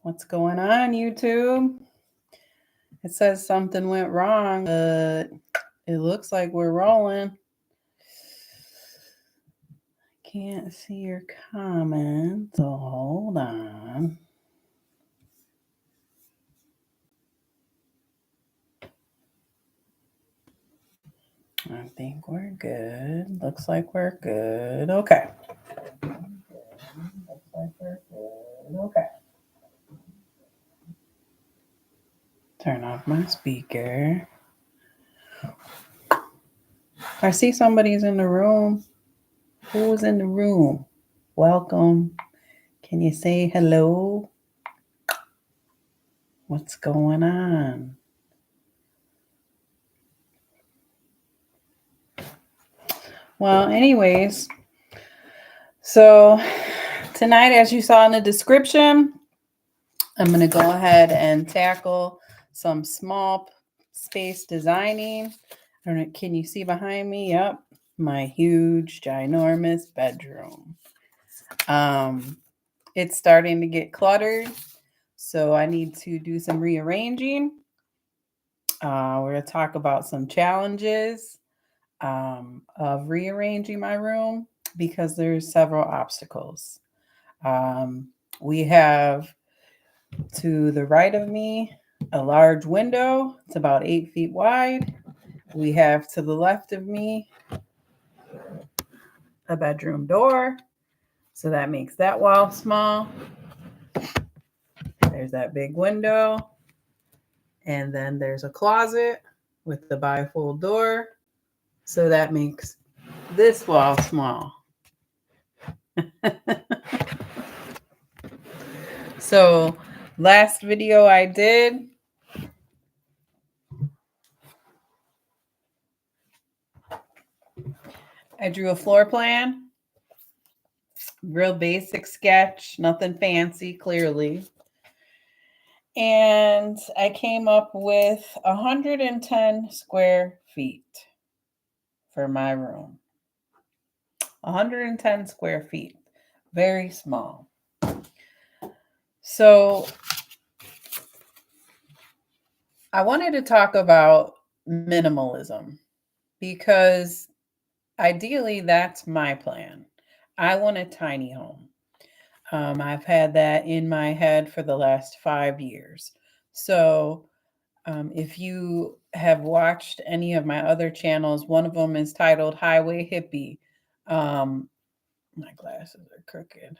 What's going on, YouTube? It says something went wrong, but it looks like we're rolling. Can't see your comments, so hold on. I think we're good. Looks like we're good. Okay. Looks like we're good. Okay. Turn off my speaker. I see somebody's in the room. Who's in the room? Welcome. Can you say hello? What's going on? Well, anyways, so tonight, as you saw in the description, I'm going to go ahead and tackle some small space designing. I don't know, can you see behind me? Yep, my huge, ginormous bedroom. It's starting to get cluttered, so I need to do some rearranging. We're going to talk about some challenges of rearranging my room because there's several obstacles. We have to the right of me a large window. It's about 8 feet wide. We have to the left of me a bedroom door. So that makes that wall small. There's that big window. And then there's a closet with the bifold door. So that makes this wall small. So last video I did, I drew a floor plan, real basic sketch, nothing fancy, clearly. And I came up with 110 square feet for my room. 110 square feet, very small. So I wanted to talk about minimalism because ideally that's my plan. I want a tiny home. I've had that in my head for the last 5 years. So if you have watched any of my other channels, one of them is titled Highway Hippie. My glasses are crooked.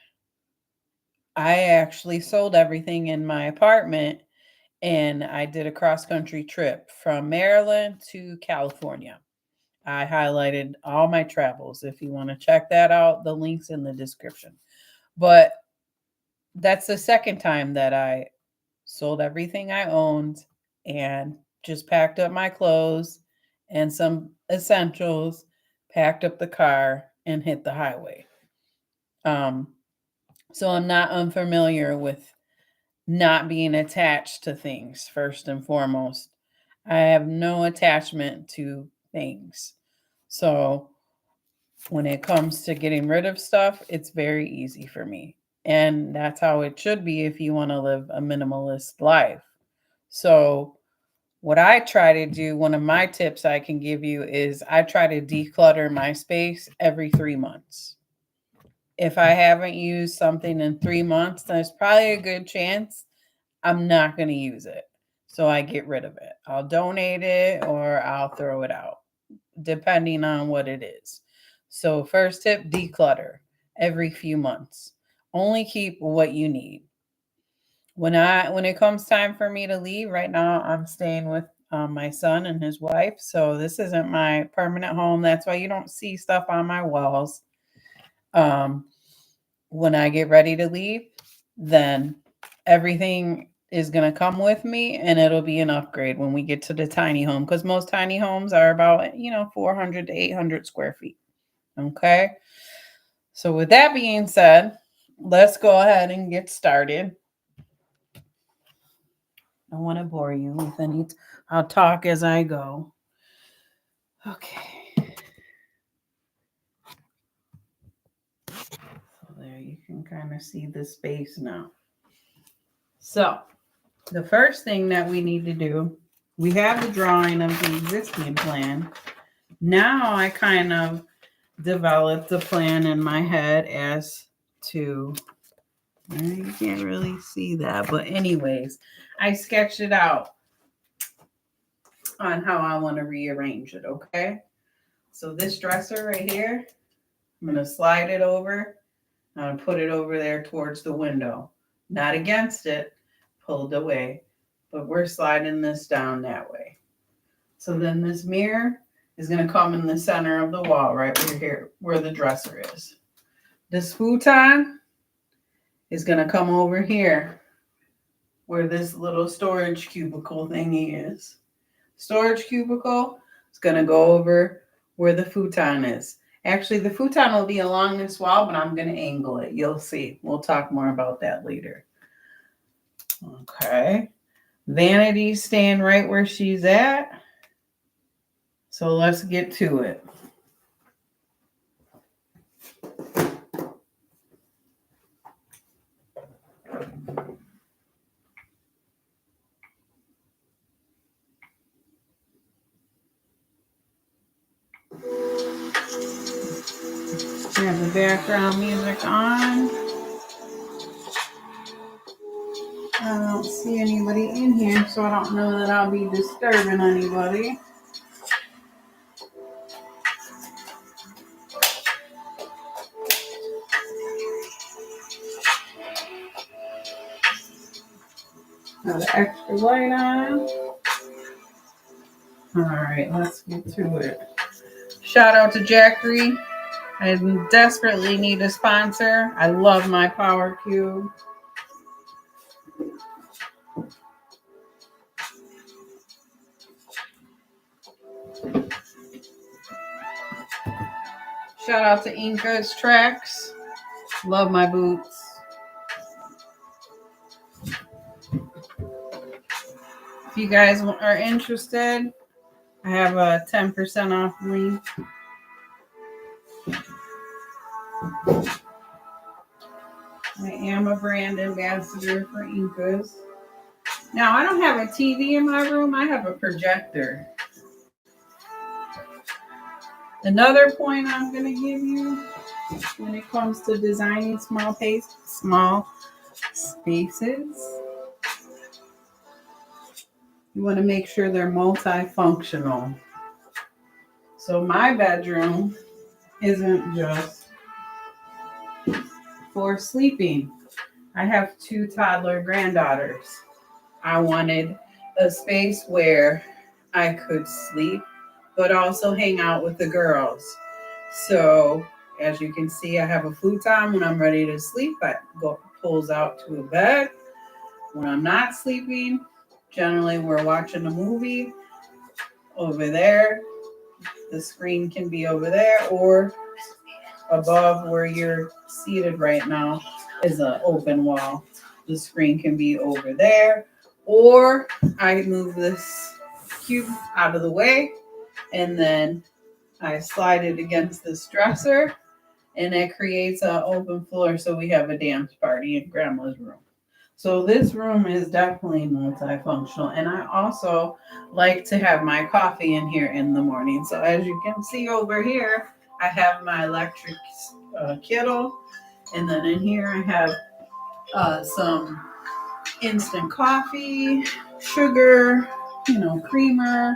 I actually sold everything in my apartment and I did a cross-country trip from Maryland to California. I highlighted all my travels. If you want to check that out, the link's in the description. But that's the second time that I sold everything I owned and just packed up my clothes and some essentials, packed up the car, and hit the highway. So I'm not unfamiliar with not being attached to things, first and foremost. I have no attachment to things. So when it comes to getting rid of stuff, it's very easy for me. And that's how it should be if you want to live a minimalist life. So what I try to do, one of my tips I can give you is I try to declutter my space every 3 months. If I haven't used something in 3 months, there's probably a good chance I'm not going to use it. So I get rid of it. I'll donate it or I'll throw it out, depending on what it is. So first tip, declutter every few months. Only keep what you need. When it comes time for me to leave, right now I'm staying with my son and his wife. So this isn't my permanent home. That's why you don't see stuff on my walls. When I get ready to leave, then everything is going to come with me and it'll be an upgrade when we get to the tiny home because most tiny homes are about 400 to 800 square feet. Okay, so with that being said, let's go ahead and get started. I don't want to bore you with any. I'll talk as I go. Okay, so there you can kind of see the space now. So the first thing that we need to do, we have the drawing of the existing plan. Now I kind of developed a plan in my head as to, you can't really see that, but anyways, I sketched it out on how I want to rearrange it, okay? So this dresser right here, I'm going to slide it over. I'm going to put it over there towards the window. Not against it, pulled away, but we're sliding this down that way. So then this mirror is going to come in the center of the wall, right here, where the dresser is. This futon is going to come over here, where this little storage cubicle thingy is. Storage cubicle is going to go over where the futon is. Actually, the futon will be along this wall, but I'm going to angle it. You'll see. We'll talk more about that later. Okay. Vanity's staying right where she's at. So let's get to it. We have the background music on. I don't see anybody in here, so I don't know that I'll be disturbing anybody. Got the extra light on. All right, let's get to it. Shout out to Jackery. I desperately need a sponsor. I love my Power Cube. Shout out to Inca's Tracks. Love my boots. If you guys are interested, I have a 10% off link. I am a brand ambassador for Inca's. Now, I don't have a TV in my room. I have a projector. Another point I'm going to give you when it comes to designing small spaces, you want to make sure they're multifunctional. So my bedroom isn't just for sleeping. I have 2 toddler granddaughters. I wanted a space where I could sleep, but also hang out with the girls. So as you can see, I have a futon. When I'm ready to sleep, I pulls out to a bed. When I'm not sleeping, generally we're watching a movie over there. The screen can be over there, or above where you're seated right now is an open wall. The screen can be over there, or I move this cube out of the way and then I slide it against this dresser and it creates an open floor, so we have a dance party in grandma's room. So this room is definitely multifunctional, and I also like to have my coffee in here in the morning. So as you can see over here, I have my electric kettle, and then in here I have some instant coffee, sugar, creamer,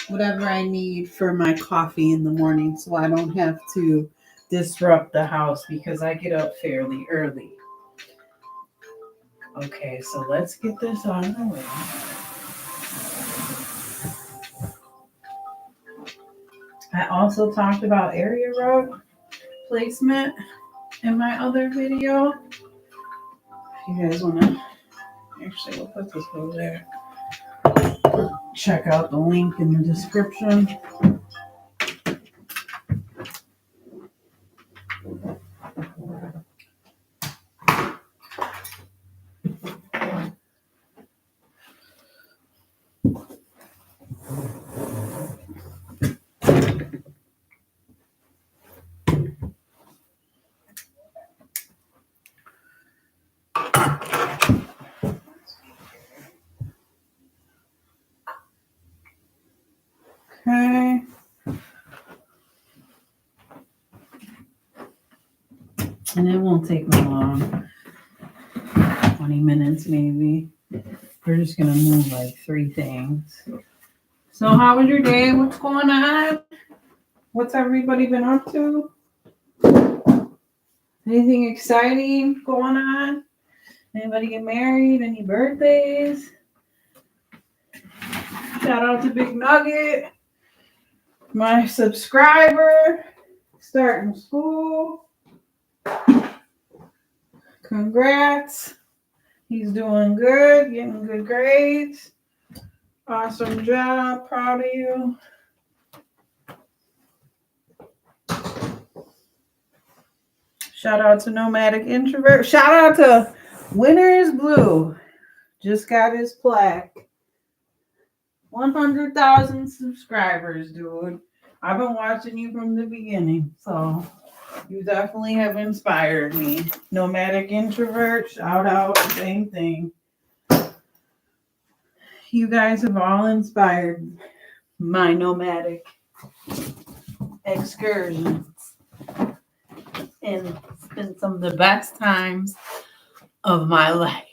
whatever I need for my coffee in the morning, so I don't have to disrupt the house because I get up fairly early. Okay, so let's get this out of the way. I also talked about area rug placement in my other video. If you guys want to, actually, we'll put this over there. Check out the link in the description. way. And it won't take me long. 20 minutes maybe. We're just going to move like 3 things. So how was your day? What's going on? What's everybody been up to? Anything exciting going on? Anybody get married? Any birthdays? Shout out to Big Nugget, my subscriber, starting school. Congrats. He's doing good, getting good grades. Awesome job. Proud of you. Shout out to Nomadic Introvert. Shout out to Winner is Blue. Just got his plaque. 100,000 subscribers, dude. I've been watching you from the beginning, so you definitely have inspired me. Nomadic Introvert, shout out, same thing. You guys have all inspired my nomadic excursions. And it's been some of the best times of my life.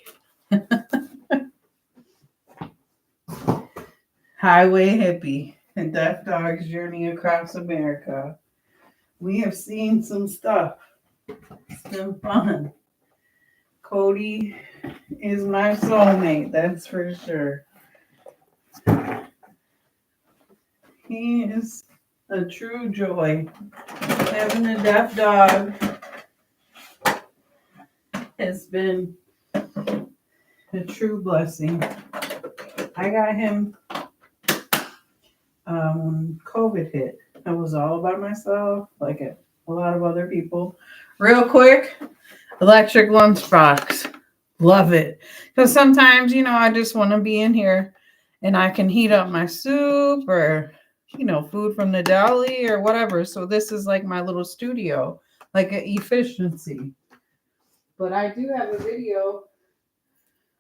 Highway Hippie and Deaf Dog's Journey Across America. We have seen some stuff. It's been fun. Cody is my soulmate, that's for sure. He is a true joy. Having a deaf dog has been a true blessing. I got him when COVID hit. I was all by myself, like a lot of other people. Real quick, electric lunchbox. Love it. Because sometimes, I just want to be in here and I can heat up my soup or, food from the deli or whatever. So this is like my little studio, like an efficiency. But I do have a video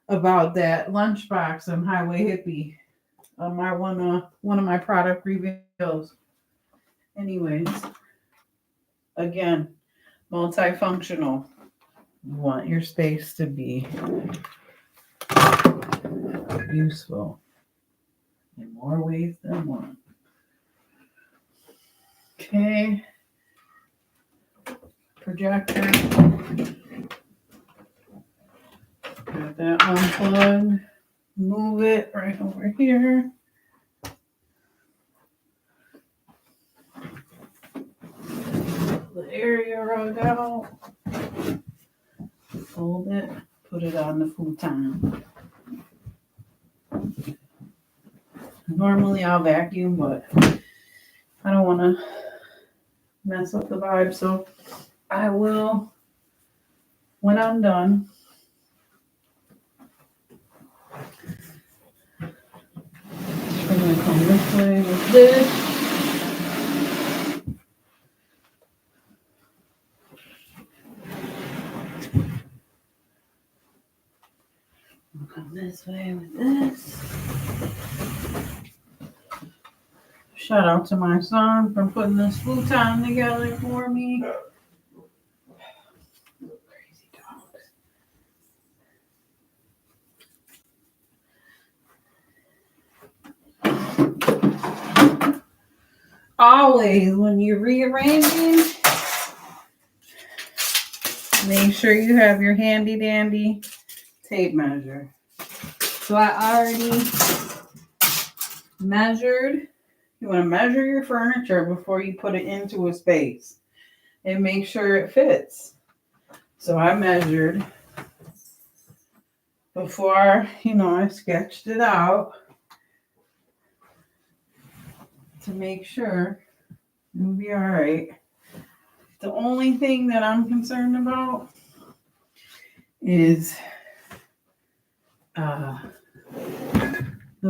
about that lunchbox on Highway Hippie on my one of my product reveals. Anyways, again, multifunctional. You want your space to be useful in more ways than one. Okay. Projector. Got that unplugged. Move it right over here. The area rug out. Fold it. Put it on the futon. Normally I'll vacuum, but I don't want to mess up the vibe, so I will when I'm done. I'm going to come this way with this. I'll come this way with this. Shout out to my son for putting this futon together for me. Crazy dogs. Always, when you're rearranging, make sure you have your handy dandy tape measure. So I already measured. You want to measure your furniture before you put it into a space and make sure it fits. So I measured before, I sketched it out to make sure it'll be all right. The only thing that I'm concerned about is the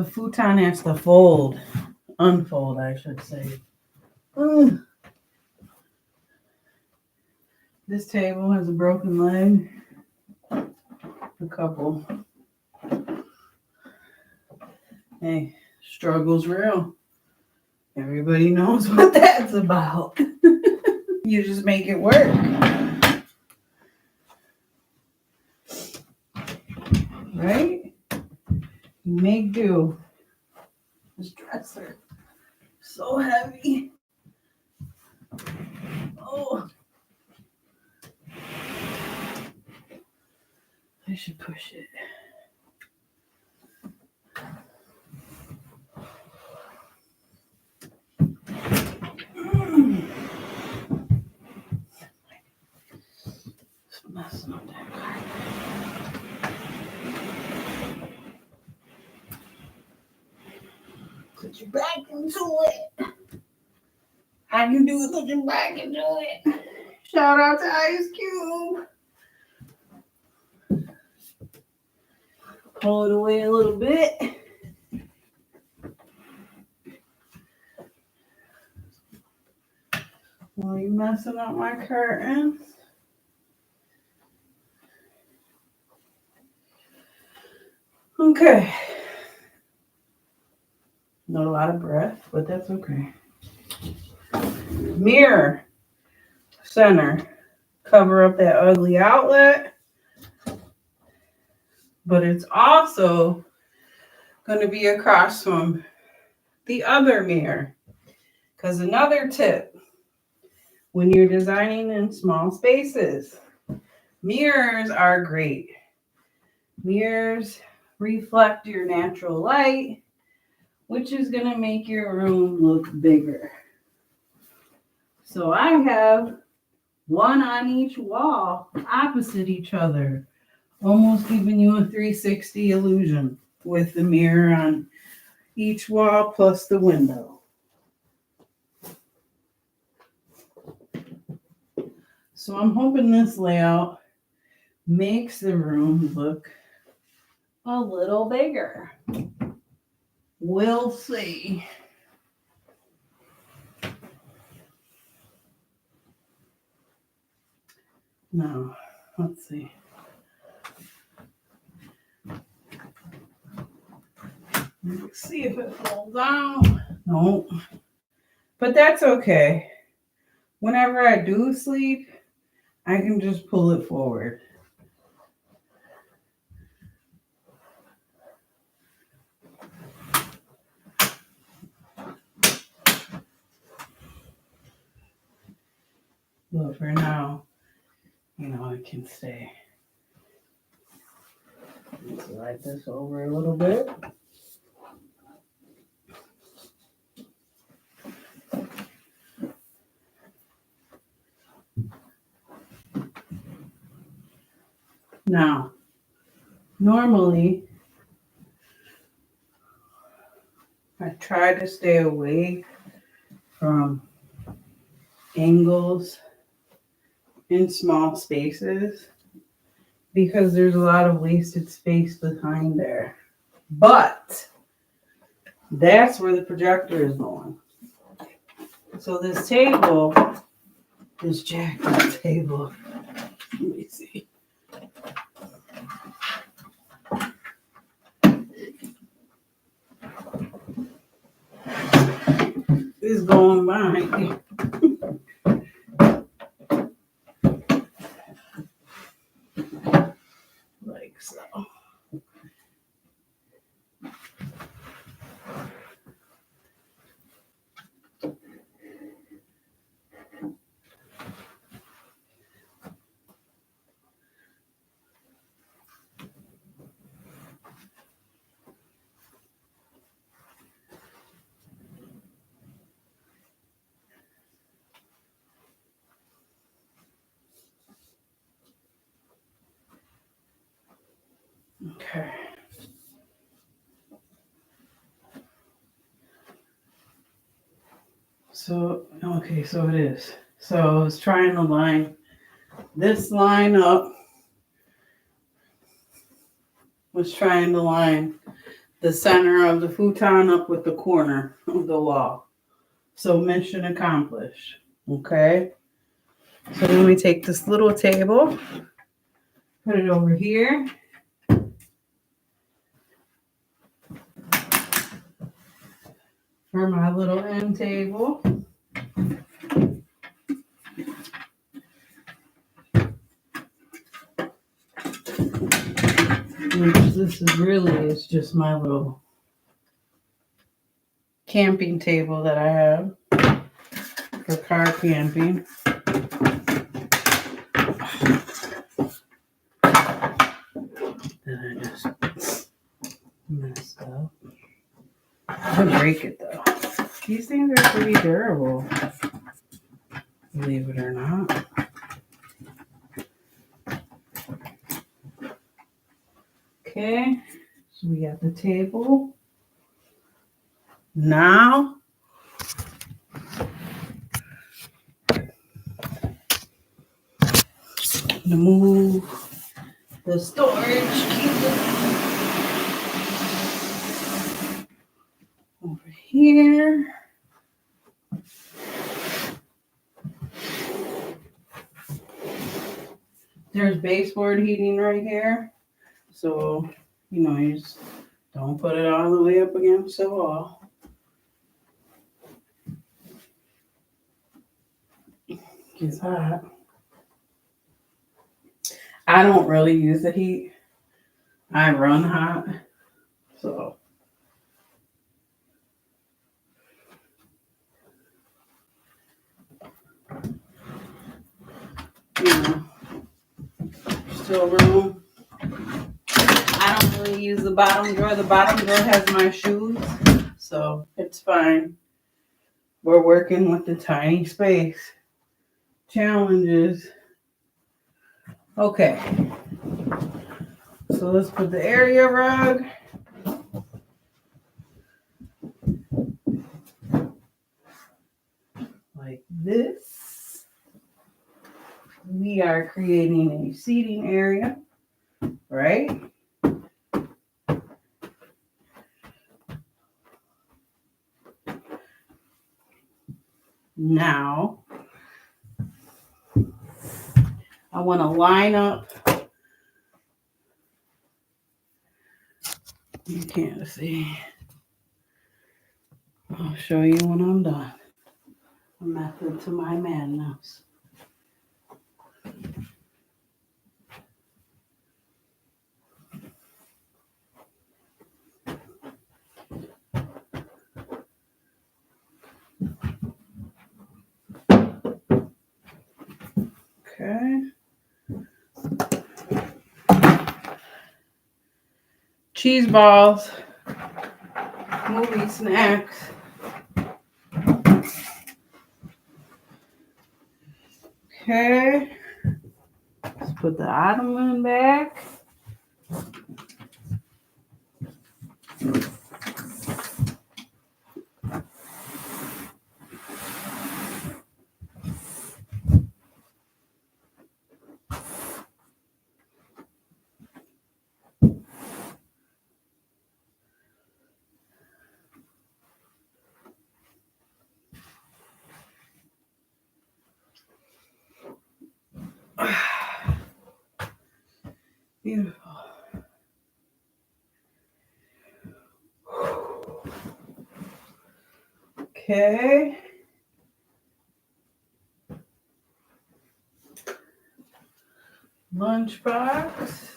futon has to unfold, I should say. This table has a broken leg. A couple. Hey, struggle's real. Everybody knows what that's about. You just make it work. Right? You make do. This dresser. So heavy. Oh. I should push it. It's messing up that carpet. Put your back into it. How you do it? Put your back into it. Shout out to Ice Cube. Pull it away a little bit. While you messing up my curtains. Okay. Not a lot of breath, but that's okay. Mirror. Center. Cover up that ugly outlet. But it's also going to be across from the other mirror. Because another tip, when you're designing in small spaces, mirrors are great. Mirrors reflect your natural light, which is going to make your room look bigger. So I have one on each wall opposite each other, almost giving you a 360 illusion with the mirror on each wall plus the window. So I'm hoping this layout makes the room look a little bigger. We'll see. Now, let's see. Let's see if it falls down. Nope. But that's okay. Whenever I do sleep, I can just pull it forward. But for now, it can stay. Slide this over a little bit. Now, normally, I try to stay away from angles in small spaces because there's a lot of wasted space behind there. But that's where the projector is going. So this table, this jacket table, let me see. Is going by. Like so. Okay. So it is. So I was trying to line this line up. Was trying to line the center of the futon up with the corner of the wall. So mission accomplished. Okay. So then we take this little table, put it over here. for my little end table. Which this is just my little camping table that I have for car camping. Then I just messed up. I'm gonna break it though. These things are pretty durable, believe it or not. Okay, so we got the table. Now, I'm gonna move the storage over here. There's baseboard heating right here. So, you just don't put it all the way up against the wall. It's hot. I don't really use the heat. I run hot. So, still room. I don't really use the bottom drawer. The bottom drawer has my shoes, so it's fine. We're working with the tiny space. Challenges. Okay. So let's put the area rug. Like this. We are creating a seating area, right? Now, I want to line up. You can't see. I'll show you when I'm done. A method to my madness. Okay. Cheese balls. Movie snacks. Okay. Let's put the ottoman back. Beautiful. Okay. Lunchbox.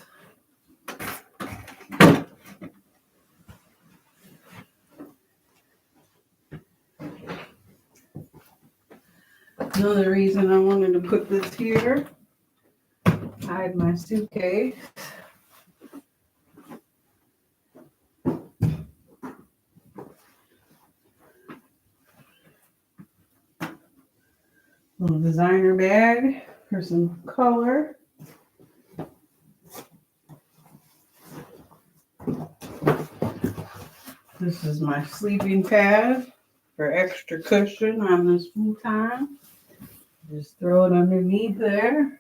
Another reason I wanted to put this here. Hide my suitcase. Little designer bag for some color. This is my sleeping pad for extra cushion on this futon. Just throw it underneath there.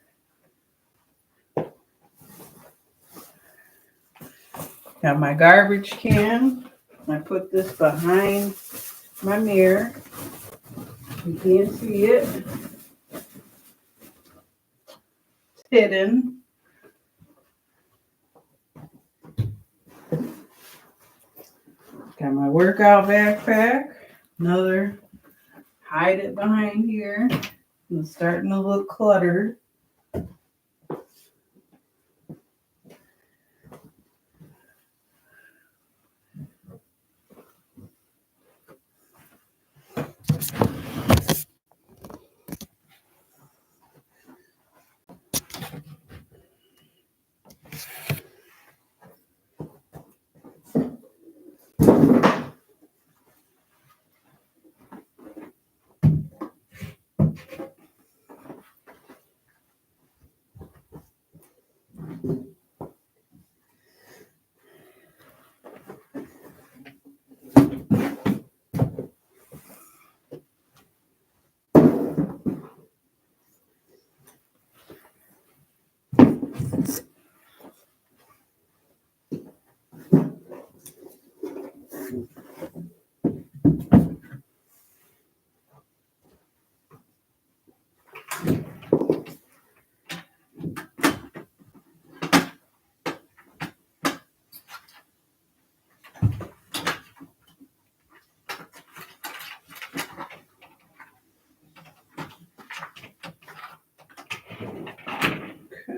Got my garbage can. I put this behind my mirror. You can't see it. It's hidden. Got my workout backpack another, hide it behind here. It's starting to look cluttered.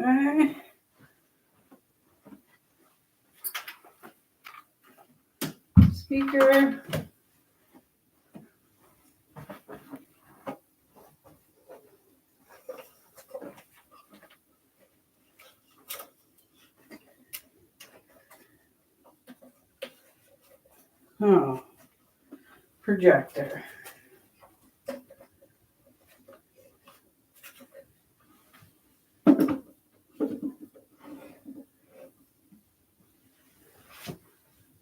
Okay. Speaker. Oh, projector.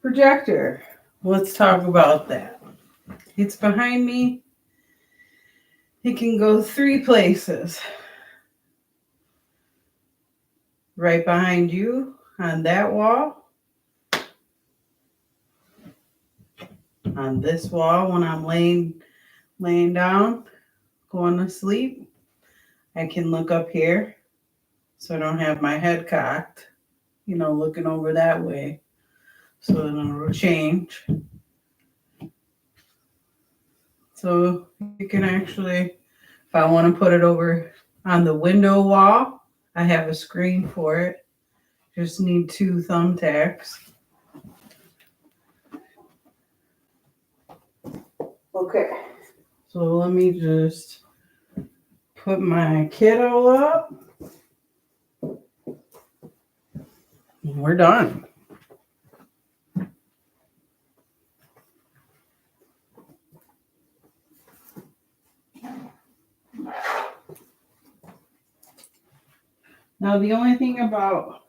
Projector. Let's talk about that. It's behind me. It can go 3 places. Right behind you on that wall. On this wall when I'm laying down, going to sleep. I can look up here so I don't have my head cocked, looking over that way. So then it'll change. So you can actually, if I want to put it over on the window wall, I have a screen for it. Just need 2 thumbtacks. Okay, so let me just put my kiddo up. We're done. Now the only thing about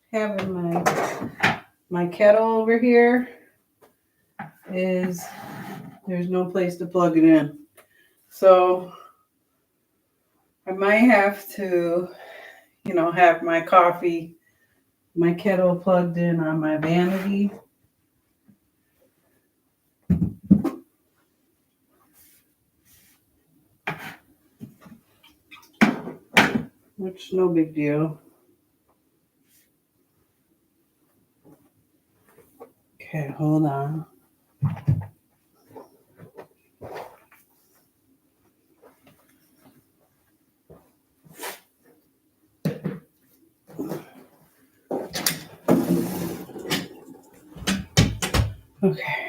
having my kettle over here is there's no place to plug it in. So I might have to, have my coffee, my kettle plugged in on my vanity. Which, no big deal. Okay, hold on. Okay.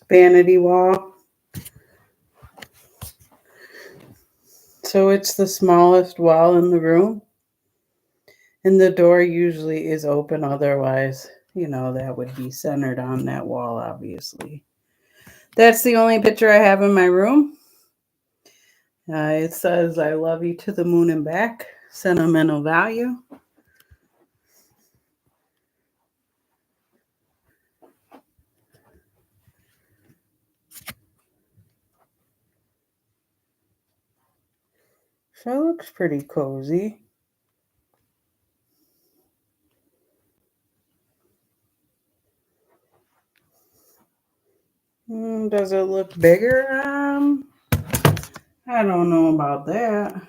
Vanity wall. So it's the smallest wall in the room. And the door usually is open. Otherwise, that would be centered on that wall, obviously. That's the only picture I have in my room. It says, I love you to the moon and back. Sentimental value. So it looks pretty cozy. Does it look bigger? I don't know about that.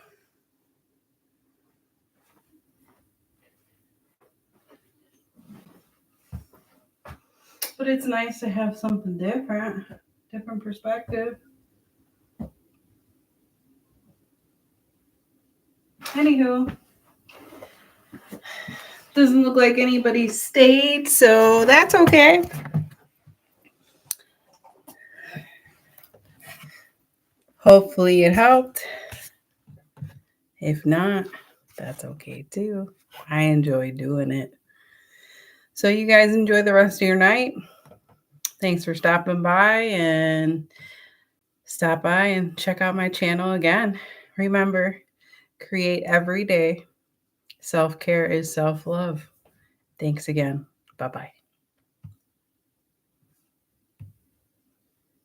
But it's nice to have something different perspective. Anywho, doesn't look like anybody stayed, so that's okay. Hopefully it helped. If not, that's okay too. I enjoy doing it. So you guys enjoy the rest of your night. Thanks for stopping by, and stop by and check out my channel again. Remember, create every day. Self-care is self-love. Thanks again. Bye-bye.